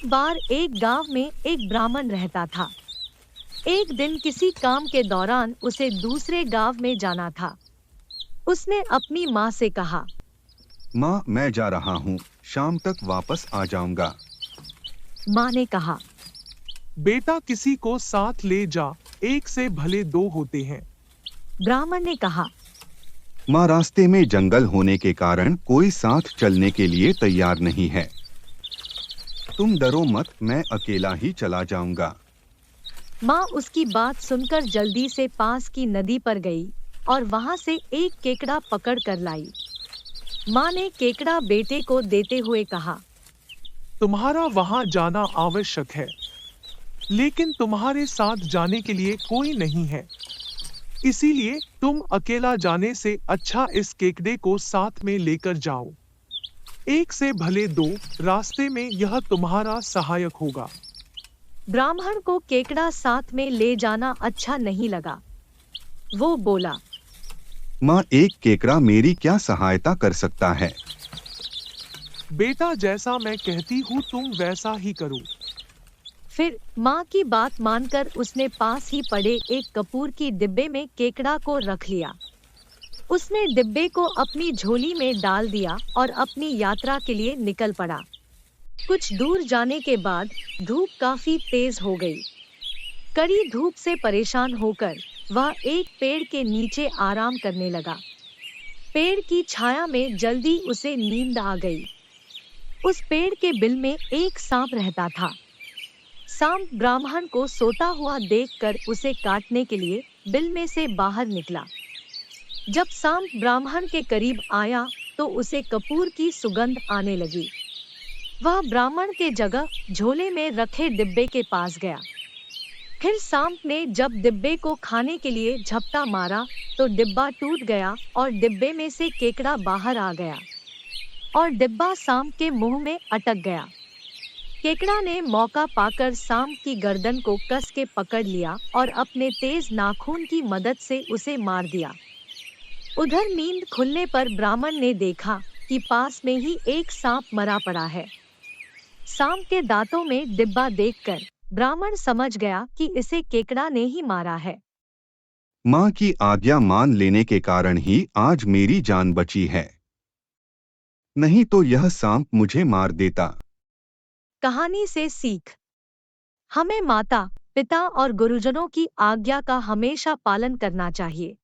बार एक गांव में एक ब्राह्मण रहता था। एक दिन किसी काम के दौरान उसे दूसरे गांव में जाना था। उसने अपनी माँ से कहा, माँ, मैं जा रहा हूँ, शाम तक वापस आ जाऊंगा। माँ ने कहा, बेटा किसी को साथ ले जा, एक से भले दो होते हैं। ब्राह्मण ने कहा, माँ, रास्ते में जंगल होने के कारण कोई साथ चलने के लिए तैयार नहीं है। तुम डरो मत, मैं अकेला ही चला जाऊंगा। माँ उसकी बात सुनकर जल्दी से पास की नदी पर गई और वहां से एक केकड़ा पकड़ कर लाई। माँ ने केकड़ा बेटे को देते हुए कहा, तुम्हारा वहां जाना आवश्यक है, लेकिन तुम्हारे साथ जाने के लिए कोई नहीं है। इसीलिए तुम अकेला जाने से अच्छा इस केकड़े को साथ में लेकर जाओ। एक से भले दो, रास्ते में यह तुम्हारा सहायक होगा। ब्राह्मण को केकड़ा साथ में ले जाना अच्छा नहीं लगा। वो बोला, माँ, एक केकड़ा मेरी क्या सहायता कर सकता है? बेटा जैसा मैं कहती हूँ तुम वैसा ही करो। फिर माँ की बात मानकर उसने पास ही पड़े एक कपूर की डिब्बे में केकड़ा को रख लिया। उसने डिब्बे को अपनी झोली में डाल दिया और अपनी यात्रा के लिए निकल पड़ा। कुछ दूर जाने के बाद धूप काफी तेज हो गई। कड़ी धूप से परेशान होकर वह एक पेड़ के नीचे आराम करने लगा। पेड़ की छाया में जल्दी उसे नींद आ गई। उस पेड़ के बिल में एक सांप रहता था। सांप ब्राह्मण को सोता हुआ देखकर उसे काटने के लिए बिल में से बाहर निकला। जब सांप ब्राह्मण के करीब आया तो उसे कपूर की सुगंध आने लगी। वह ब्राह्मण के जगह झोले में रखे डिब्बे के पास गया। फिर सांप ने जब डिब्बे को खाने के लिए झपटा मारा तो डिब्बा टूट गया और डिब्बे में से केकड़ा बाहर आ गया और डिब्बा सांप के मुंह में अटक गया। केकड़ा ने मौका पाकर सांप की गर्दन को कस के पकड़ लिया और अपने तेज नाखून की मदद से उसे मार दिया। उधर नींद खुलने पर ब्राह्मण ने देखा कि पास में ही एक सांप मरा पड़ा है। सांप के दांतों में डिब्बा देखकर ब्राह्मण समझ गया कि इसे केकड़ा ने ही मारा है। माँ की आज्ञा मान लेने के कारण ही आज मेरी जान बची है, नहीं तो यह सांप मुझे मार देता। कहानी से सीख। हमें माता, पिता और गुरुजनों की आज्ञा का हमेशा पालन करना चाहिए।